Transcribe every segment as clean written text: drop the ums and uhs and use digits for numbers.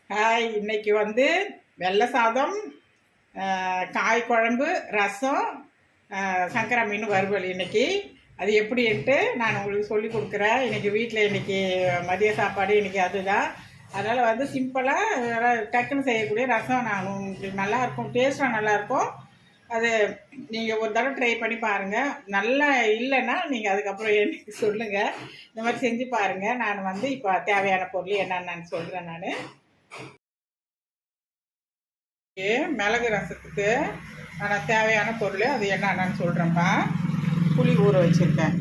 Hi, இன்னைக்கு வந்து வெள்ளை சாதம், காய் குழம்பு, ரசம், சங்கரா மீன் வறுவல். இன்னைக்கு அது எப்படின்ட்டு நான் உங்களுக்கு சொல்லி கொடுக்குறேன். இன்னைக்கு வீட்டில் இன்னைக்கு மதிய சாப்பாடு இன்னைக்கு அதுதான். அதனால் வந்து சிம்பிளாக டக்குன்னு செய்யக்கூடிய ரசம் நான் உங்களுக்கு நல்லாயிருக்கும், டேஸ்ட்டாக நல்லாயிருக்கும். அது நீங்கள் ஒரு தடவை ட்ரை பண்ணி பாருங்கள். நல்லா இல்லைன்னா நீங்கள் அதுக்கப்புறம் எனக்கு சொல்லுங்கள். இந்த மாதிரி செஞ்சு பாருங்கள். நான் வந்து இப்போ தேவையான பொருள் என்னென்னு சொல்கிறேன். நான் மிளகு ரசத்துக்கு நான் தேவையான பொருள் அது என்னென்னு சொல்கிறேன்ப்பா. புளி ஊற வச்சுருக்கேன்.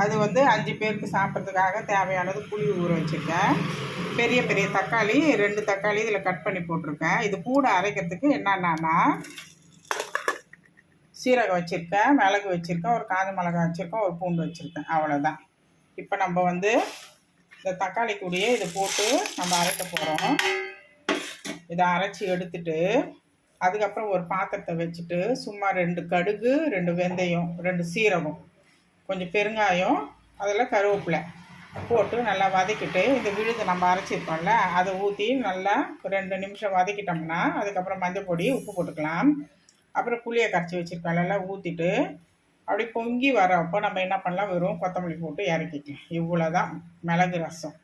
அது வந்து 5 பேருக்கு சாப்பிட்றதுக்காக தேவையானது புளி ஊற வச்சுருக்கேன். பெரிய பெரிய தக்காளி 2 தக்காளி இதில் கட் பண்ணி போட்டிருக்கேன். இது கூட அரைக்கிறதுக்கு என்னென்னா சீரகம் வச்சுருக்கேன், மிளகு வச்சுருக்கேன், ஒரு காஞ்ச மிளகாய் வச்சுருக்கேன், ஒரு பூண்டு வச்சுருக்கேன். அவ்வளோதான். இப்போ நம்ம வந்து இந்த தக்காளி கூடயே இதை போட்டு நம்ம அரைக்க போகிறோம். இதை அரைச்சி எடுத்துட்டு அதுக்கப்புறம் ஒரு பாத்திரத்தை வச்சுட்டு சும்மா 2 கடுகு, 2 வெந்தயம், 2 சீரகம், கொஞ்சம் பெருங்காயம், அதில் கருவேப்பிலை போட்டு நல்லா வதக்கிட்டு இந்த விழுது நம்ம அரைச்சிருக்கோம்ல அதை ஊற்றி நல்லா 2 நிமிஷம் வதக்கிட்டோம்னா அதுக்கப்புறம் மஞ்சள் பொடி, உப்பு போட்டுக்கலாம். அப்புறம் புளியை கரைச்சி வச்சுருக்கோம் எல்லாம் ஊற்றிட்டு அப்படி பொங்கி வரப்போ நம்ம என்ன பண்ணலாம், வெறும் கொத்தமல்லி போட்டு இறக்கிக்கலாம். இவ்வளோதான் மிளகு ரசம்.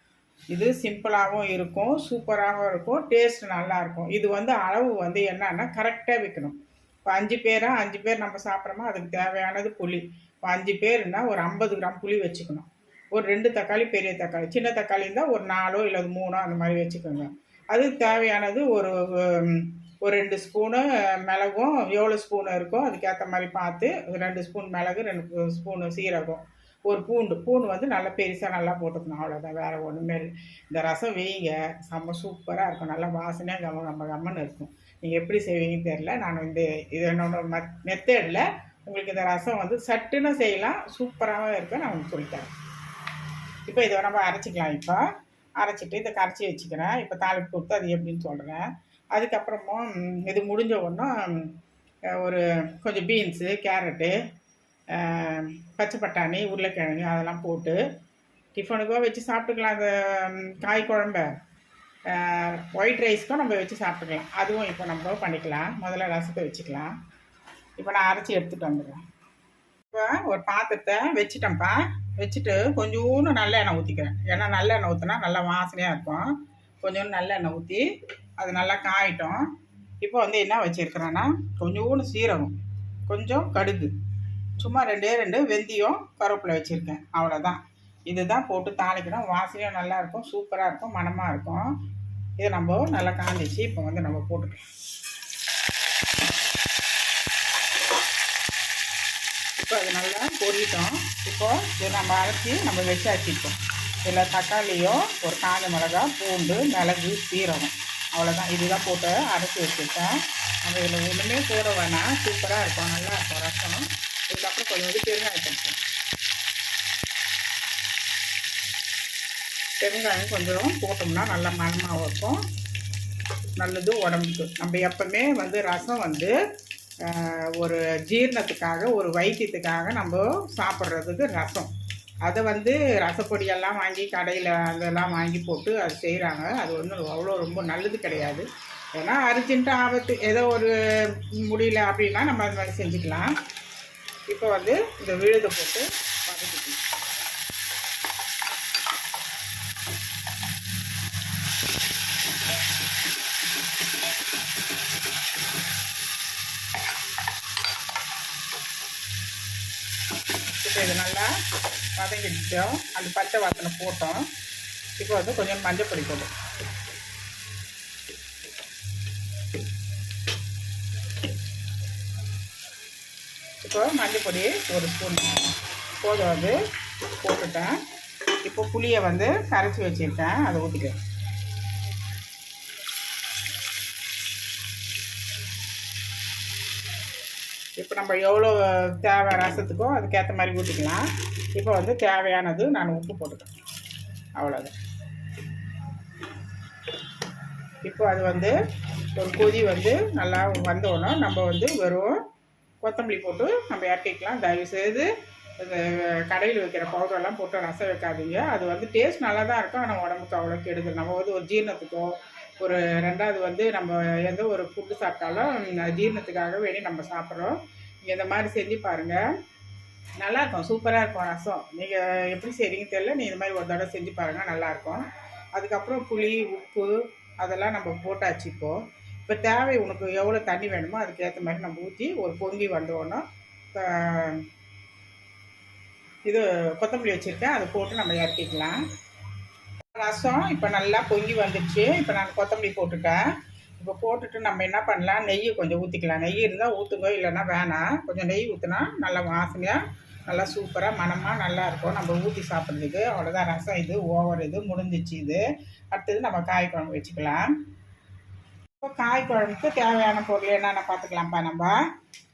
இது சிம்பிளாகவும் இருக்கும், சூப்பராகவும் இருக்கும், டேஸ்ட் நல்லாயிருக்கும். இது வந்து அளவு வந்து என்னன்னா கரெக்டாக வைக்கணும். இப்போ 5 பேர் நம்ம சாப்பிட்றோமோ அதுக்கு தேவையானது புளி. இப்போ 5 பேருன்னா ஒரு 50 கிராம் புளி வச்சுக்கணும். ஒரு 2 தக்காளி, பெரிய தக்காளி, சின்ன தக்காளி இருந்தால் ஒரு 4 இல்லை 3 அந்த மாதிரி வச்சுக்கோங்க. அதுக்கு தேவையானது ஒரு 2 ஸ்பூனு மிளகும், எவ்வளோ ஸ்பூனு இருக்கோ அதுக்கேற்ற மாதிரி பார்த்து 2 ஸ்பூன் மிளகு, 2 ஸ்பூனு சீரகம், ஒரு பூண்டு வந்து நல்லா பெருசாக நல்லா போட்டுக்கணும். அவ்வளோதான், வேறு ஒன்றுமே இல்லை. இந்த ரசம் வைங்க, செம்ம சூப்பராக இருக்கும். நல்லா வாசனையாக கம்மன்னு இருக்கும். நீங்கள் எப்படி செய்வீங்கன்னு தெரில. நான் இது என்னோட மெத்தடில் உங்களுக்கு இந்த ரசம் வந்து சட்டுன்னு செய்யலாம், சூப்பராகவும் இருக்கும். நான் உங்களுக்கு சொல்லித்தரேன். இப்போ இதை நம்ம அரைச்சிக்கலாம். இப்போ அரைச்சிட்டு இதை கரைச்சி வச்சுக்கிறேன். இப்போ தாளிப்பு கொடுத்து அது எப்படின்னு சொல்கிறேன். அதுக்கப்புறமும் இது முடிஞ்ச உடனே ஒரு கொஞ்சம் பீன்ஸு, கேரட்டு, பச்சை பட்டாணி, உருளைக்கிழங்கு அதெல்லாம் போட்டு டிஃபனுக்கோ வச்சு சாப்பிட்டுக்கலாம். அந்த காய் குழம்ப ஒயிட் ரைஸ்க்கும் நம்ம வச்சு சாப்பிட்டுக்கலாம். அதுவும் இப்போ நம்ம பண்ணிக்கலாம். முதல்ல ரசத்தை வச்சுக்கலாம். இப்போ நான் அரைச்சி எடுத்துகிட்டு வந்துடுறேன். இப்போ ஒரு பாத்திரத்தை வச்சுட்டேன்ப்பா. வச்சுட்டு கொஞ்சோண்டு நல்லெண்ணெய் ஊற்றிக்கிறேன். ஏன்னா நல்லெண்ணெய் ஊற்றினா நல்லா வாசனையாக இருக்கும். கொஞ்சோண்டு நல்லெண்ணெய் ஊற்றி அது நல்லா காயிட்டோம். இப்போ வந்து என்ன வச்சுருக்கிறேன்னா கொஞ்சோண்டு சீரகம், கொஞ்சம் கடுகு, சும்மா 2 வெந்தயம், கருவேப்பிலை வச்சுருக்கேன். அவ்வளோதான். இதுதான் போட்டு தாளிக்கணும். வாசனையாக நல்லாயிருக்கும், சூப்பராக இருக்கும், மணமாக இருக்கும். இதை நம்ம நல்லா காஞ்சிச்சு. இப்போ வந்து நம்ம போட்டுக்கலாம். இப்போ அது நல்லா பொரிட்டோம். இப்போ இதை நம்ம அரைச்சி நம்ம வச்சாச்சிப்போம். இதில் தக்காளியோ, ஒரு காஞ்ச மிளகாய், பூண்டு, மிளகு, சீரகம், அவ்வளோதான். இதுதான் போட்டு அரைச்சி வச்சுருக்கேன். நம்ம இதில் ஒன்றுமே போட வேணாம், சூப்பராக இருக்கும், நல்லா இருக்கும் ரசம். இதுக்கப்புறம் கொஞ்சம் பெருங்காயம், பெருங்காயம் கொஞ்சம் போட்டோம்னா நல்லா மணமாகவும் இருக்கும், நல்லது உடம்புக்கு. நம்ம எப்பவுமே வந்து ரசம் வந்து ஒரு ஜீரணத்துக்காக, ஒரு வைத்தியத்துக்காக நம்ம சாப்பிட்றதுக்கு ரசம். அதை வந்து ரசப்பொடியெல்லாம் வாங்கி கடையில் அதெல்லாம் வாங்கி போட்டு அது செய்கிறாங்க. அது ஒன்றும் அவ்வளோ ரொம்ப நல்லது கிடையாது. ஏன்னா அர்ஜென்ட்டாக ஆபத்து ஏதோ ஒரு முடியல அப்படின்னா நம்ம அது மாதிரி செஞ்சுக்கலாம். இப்போ வந்து இந்த விழுதை போட்டு வதக்கிக்கலாம். இப்போ இது நல்லா வதங்கிட்டோம். அந்த பச்சை வாசனை போட்டோம். இப்போ வந்து கொஞ்சம் மஞ்சள் பொடி போடும். இப்போ மஞ்சள் பொடி 1 ஸ்பூன் போதும், அது போட்டுட்டேன். இப்போ புளியை வந்து கரைச்சி வச்சுருக்கேன், அதை ஊற்றிக்கிறேன். இப்போ நம்ம எவ்வளோ தேவை ரசத்துக்கோ அதுக்கேற்ற மாதிரி ஊற்றிக்கலாம். இப்போ வந்து தேவையானது நான் உப்பு போட்டுக்கிறேன். அவ்வளோதான். இப்போ அது வந்து ஒரு கொதி வந்து நல்லா வந்தோன்னா நம்ம வந்து வெறும் கொத்தமல்லி போட்டு நம்ம இறக்கிக்கலாம். தயவுசெய்து இந்த கடையில் வைக்கிற பவுடரெல்லாம் போட்டு ரசம் வைக்காதீங்க. அது வந்து டேஸ்ட் நல்லா தான் இருக்கும், ஆனால் உடம்புக்கு அவ்வளோ கெடுதல். நம்ம வந்து ஒரு ஜீரணத்துக்கோ ஒரு 2வது வந்து நம்ம எந்த ஒரு ஃபுட்டு சாப்பிட்டாலும் ஜீரணத்துக்காக வேண்டி நம்ம சாப்பிட்றோம். நீங்கள் இந்த மாதிரி செஞ்சு பாருங்கள், நல்லாயிருக்கும், சூப்பராக இருக்கும் ரசம். நீங்கள் எப்படி செய்கிறீங்கன்னு தெரியல, நீங்கள் இந்த மாதிரி ஒரு தடவை செஞ்சு பாருங்கள், நல்லாயிருக்கும். அதுக்கப்புறம் புளி, உப்பு அதெல்லாம் நம்ம போட்டாச்சு. இப்போ தேவை உனக்கு எவ்வளோ தண்ணி வேணுமோ அதுக்கேற்ற மாதிரி நம்ம ஊற்றி ஒரு பொங்கி வந்தோன்னா இது கொத்தமல்லி வச்சுருக்கேன், அதை போட்டு நம்ம இறக்கிக்கலாம். ரசம் இப்போ நல்லா பொங்கி வந்துடுச்சு. இப்போ நான் கொத்தமல்லி போட்டுட்டேன். இப்போ போட்டுட்டு நம்ம என்ன பண்ணலாம், நெய் கொஞ்சம் ஊற்றிக்கலாம். நெய் இருந்தால் ஊற்றுங்க, இல்லைன்னா வேணாம். கொஞ்சம் நெய் ஊற்றினா நல்லா வாசனையாக நல்லா சூப்பராக மணமாக நல்லாயிருக்கும் நம்ம ஊற்றி சாப்பிட்றதுக்கு. அவ்வளோதான் ரசம். இது ஓவர், இது முடிஞ்சிச்சு. இது அடுத்தது நம்ம காய் குழம்பு வச்சுக்கலாம். இப்போ காய் குழம்புக்கு தேவையான பொருள் என்னென்ன பார்த்துக்கலாம்ப்பா.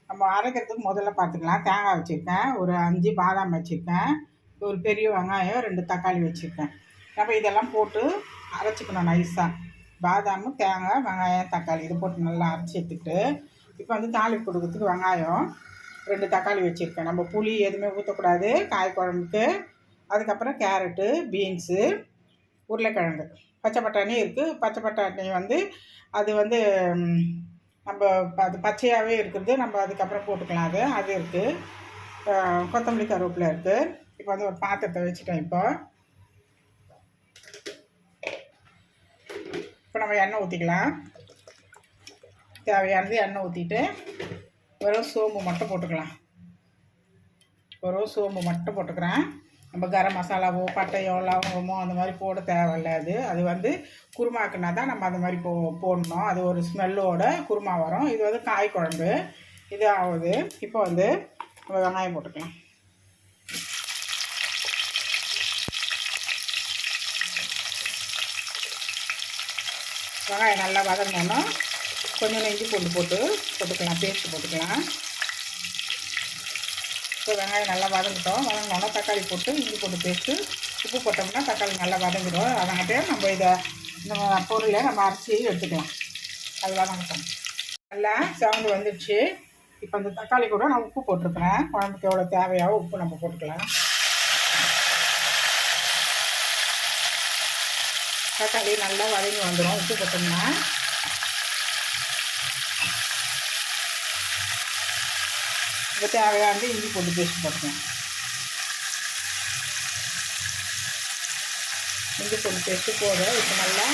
நம்ம அரைக்கிறதுக்கு முதல்ல பார்த்துக்கலாம். தேங்காய் வச்சுருக்கேன், ஒரு 5 பாதாம் வச்சுருக்கேன், ஒரு பெரிய வெங்காயம், 2 தக்காளி வச்சுருக்கேன். நம்ம இதெல்லாம் போட்டு அரைச்சிக்கணும் நைஸாக. பாதாம், தேங்காய், வெங்காயம், தக்காளி இது போட்டு நல்லா அரைச்சி எடுத்துக்கிட்டு இப்போ வந்து தாளிப்பு கொடுக்கறதுக்கு வெங்காயம், 2 தக்காளி வச்சுருக்கேன். நம்ம புளி எதுவுமே ஊற்றக்கூடாது காய் குழம்புக்கு. அதுக்கப்புறம் கேரட்டு, பீன்ஸு, உருளைக்கிழங்கு, பச்சை பட்டாணி இருக்குது. பச்சை பட்டாணி வந்து அது வந்து நம்ம அது பச்சையாகவே இருக்குது, நம்ம அதுக்கப்புறம் போட்டுக்கலாம். அது இருக்குது. கொத்தமல்லி, கருவேப்பிலை இருக்குது. இப்போ வந்து ஒரு பாத்திரத்தை வச்சுட்டேன். இப்போ நம்ம எண்ணெய் ஊற்றிக்கலாம். தேவையானது எண்ணெய் ஊற்றிட்டு வெறும் சோம்பு மட்டும் போட்டுக்கலாம். வெறும் சோம்பு மட்டும் போட்டுக்கிறேன். நம்ம கரம் மசாலாவோ பட்டையோ லவங்கமோ அந்த மாதிரி போட தேவையில்லை. அது வந்து குருமாக்குனா தான் நம்ம அந்த மாதிரி போடணும். அது ஒரு ஸ்மெல்லோட குருமா வரும். இது வந்து காய் குழம்பு இது ஆகுது. இப்போ வந்து நம்ம வெங்காயம் போட்டுக்கலாம். வெங்காயம் நல்லா வதங்கணுன்னா கொஞ்சம் இஞ்சி பூண்டு போட்டுக்கலாம், பேஸ்ட்டு போட்டுக்கலாம். இப்போ வெங்காயம் நல்லா வதங்கினோன்னா தக்காளி போட்டு இஞ்சி பூண்டு பேஸ்ட்டு உப்பு போட்டோம்னா தக்காளி நல்லா வதங்கிடும். அதனாட்டே நம்ம இந்த பொருளை நம்ம அரைச்சி எடுத்துக்கலாம். அது வதங்கட்டும். நல்லா செவந்து வந்துடுச்சு. இப்போ அந்த தக்காளி கூட நான் உப்பு போட்டிருக்கிறேன். குழம்புக்கு எவ்வளோ தேவையாவோ உப்பு நம்ம போட்டுக்கலாம். தக்காளி நல்லா வதங்கி வந்துடும் உப்பு போட்டோம்னா. இப்போ தேவையானது இஞ்சி போட்டு பேஸ்ட் போட்டுக்கேன். இஞ்சி போட்டு பேஸ்ட்டு போதும். இப்போ நல்லா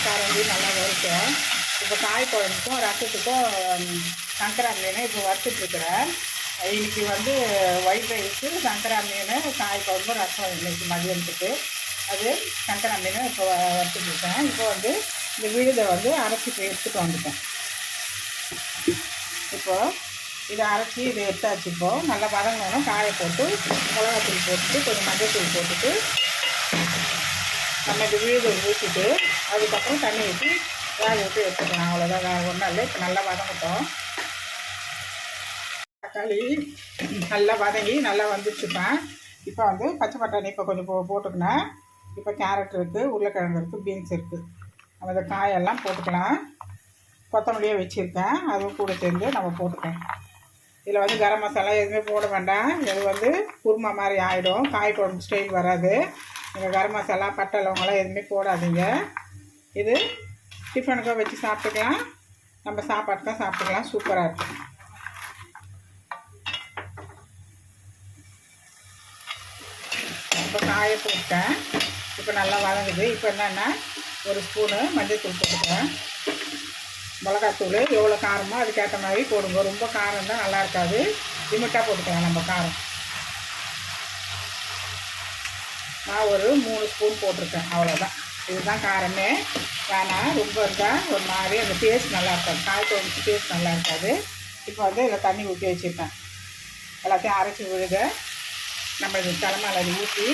காரஞ்சி நல்லா வறுக்கும். இப்போ காய் குழம்புக்கும் ரசத்துக்கும் சங்கரா மீன் இப்போ வறுத்துட்ருக்குறேன். இன்றைக்கி வந்து ஒயிட் ரைஸு, சங்கரா மீன், காய் குழம்பு, ரசம் இன்றைக்கி மதியானத்துக்கு. அது சங்கரா மீன் இப்போ வறுத்துட்ருக்கேன். இப்போ வந்து இந்த விழுதை வந்து அரைச்சி எடுத்துகிட்டு வந்துட்டேன். இப்போது இதை அரைச்சி இதை எடுத்தாச்சு. இப்போது நல்லா வதங்கணும். காயை போட்டு மிளகாத்தூள் போட்டுட்டு கொஞ்சம் மஞ்சள்தூள் போட்டுட்டு நம்ம இந்த விழுதை ஊற்றிட்டு அதுக்கப்புறம் தண்ணி ஊற்றி வேக விட்டு எடுத்துக்கலாம். அவ்வளோதான், ஒன்றும் இல்லை. இப்போ நல்லா வதங்கட்டும். தக்காளி நல்லா வதங்கி நல்லா வந்துச்சுப்பேன். இப்போ வந்து பச்சை பட்டாணி இப்போ கொஞ்சம் போட்டுக்கினேன். இப்போ கேரட் இருக்குது, உருளைக்கிழங்கு இருக்குது, பீன்ஸ் இருக்குது. நம்ம இந்த காயெல்லாம் போட்டுக்கலாம். கொத்தமல்லியே வச்சுருக்கேன், அதுவும் கூட சேர்ந்து நம்ம போட்டுக்கலாம். இதில் வந்து கரம் மசாலா எதுவுமே போட வேண்டாம். இது வந்து குருமா மாதிரி ஆகிடும், காய் குழம்பு ஸ்டைல் வராது. நீங்கள் கரம் மசாலா பட்டை லவங்கெல்லாம் எதுவுமே போடாதீங்க. இது டிஃபனுக்காக வச்சு சாப்பிட்டுக்கலாம், நம்ம சாப்பாட்டுக்காக சாப்பிட்டுக்கலாம். சூப்பராக இருக்கும். இப்போ காயை போட்டேன். இப்போ நல்லா வதங்குது. இப்போ என்னென்னா ஒரு ஸ்பூனு மஞ்சள்தூள் போட்டுக்கிறேன். மிளகாத்தூள் எவ்வளோ காரமோ அதுக்கேற்ற மாதிரி போடுங்க. ரொம்ப காரம் தான் நல்லா இருக்காது, லிமிட்டாக போட்டுக்கலாம் நம்ம காரம். நான் ஒரு 3 ஸ்பூன் போட்டிருக்கேன், அவ்வளோதான். இதுதான் காரமே. வேணாம் ரொம்ப இருந்தால் ஒரு மாதிரி அந்த டேஸ்ட் நல்லா இருக்காது, காய் குழம்பு டேஸ்ட் நல்லா இருக்காது. இப்போ வந்து இதில் தண்ணி ஊற்றி வச்சுருக்கேன். எல்லாத்தையும் அரைச்சி விழுக நம்ம இது தலைமையில் ஊற்றி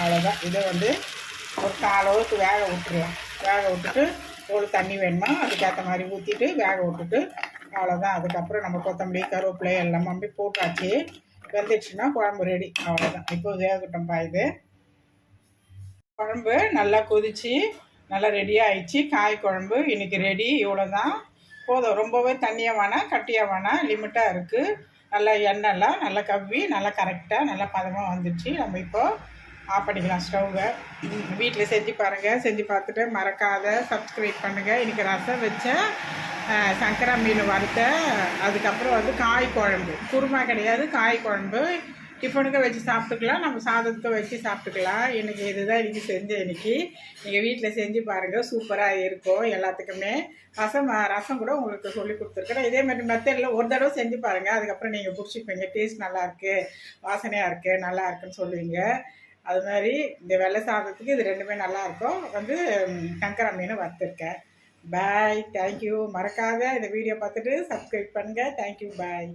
அவ்வளோதான். இதை வந்து ஒரு 1/4 அளவுக்கு வேக விட்டுருலாம். வேக விட்டுட்டு எவ்வளோ தண்ணி வேணுமோ அதுக்கேற்ற மாதிரி ஊற்றிட்டு வேக விட்டுட்டு அவ்வளோதான். அதுக்கப்புறம் நம்ம கொத்தமல்லி, கருவேப்பிலை எல்லாமே போட்டாச்சு. வெந்துடுச்சுன்னா குழம்பு ரெடி, அவ்வளோதான். இப்போ வேகட்டும்பா. இது குழம்பு நல்லா கொதிச்சு நல்லா ரெடியாக ஆயிடுச்சு. காய் குழம்பு இன்றைக்கி ரெடி. இவ்வளோ தான் போதும். ரொம்பவே தண்ணியாக வேணாம், கட்டியாக வேணாம், லிமிட்டாக இருக்குது. நல்லா எண்ணெய்லாம் நல்லா கவ்வி நல்லா கரெக்டாக நல்லா பதமாக வந்துடுச்சு. நம்ம இப்போது ஆஃப் பண்ணிக்கலாம் ஸ்டவ்வை. வீட்டில் செஞ்சு பாருங்கள். செஞ்சு பார்த்துட்டு மறக்காத சப்ஸ்கிரைப் பண்ணுங்கள். இன்றைக்கி ரசம் வச்ச சங்கரா மீன் வறுத்தேன். அதுக்கப்புறம் வந்து காய் குழம்பு, குருமா கிடையாது, காய் குழம்பு. டிஃபனுக்கு வச்சு சாப்பிட்டுக்கலாம், நம்ம சாதத்துக்கு வச்சு சாப்பிட்டுக்கலாம். இன்றைக்கி இதுதான் இன்றைக்கி செஞ்சேன். இன்றைக்கி நீங்கள் வீட்டில் செஞ்சு பாருங்கள், சூப்பராக இருக்கும் எல்லாத்துக்குமே. ரசம் கூட உங்களுக்கு சொல்லி கொடுத்துருக்குறேன். இதே மாதிரி மெத்தடில் ஒரு தடவை செஞ்சு பாருங்கள். அதுக்கப்புறம் நீங்கள் பிடிச்சிப்பீங்க. டேஸ்ட் நல்லாயிருக்கு, வாசனையாக இருக்குது, நல்லா இருக்குன்னு சொல்லுவீங்க. அது மாதிரி இந்த வெள்ளை சாதத்துக்கு இது ரெண்டுமே நல்லாயிருக்கும். வந்து சங்கரா மீன் வறுத்துருக்கேன். பாய், தேங்க்யூ. மறக்காத இந்த வீடியோ பார்த்துட்டு சப்ஸ்கிரைப் பண்ணுங்கள். தேங்க்யூ, பாய்.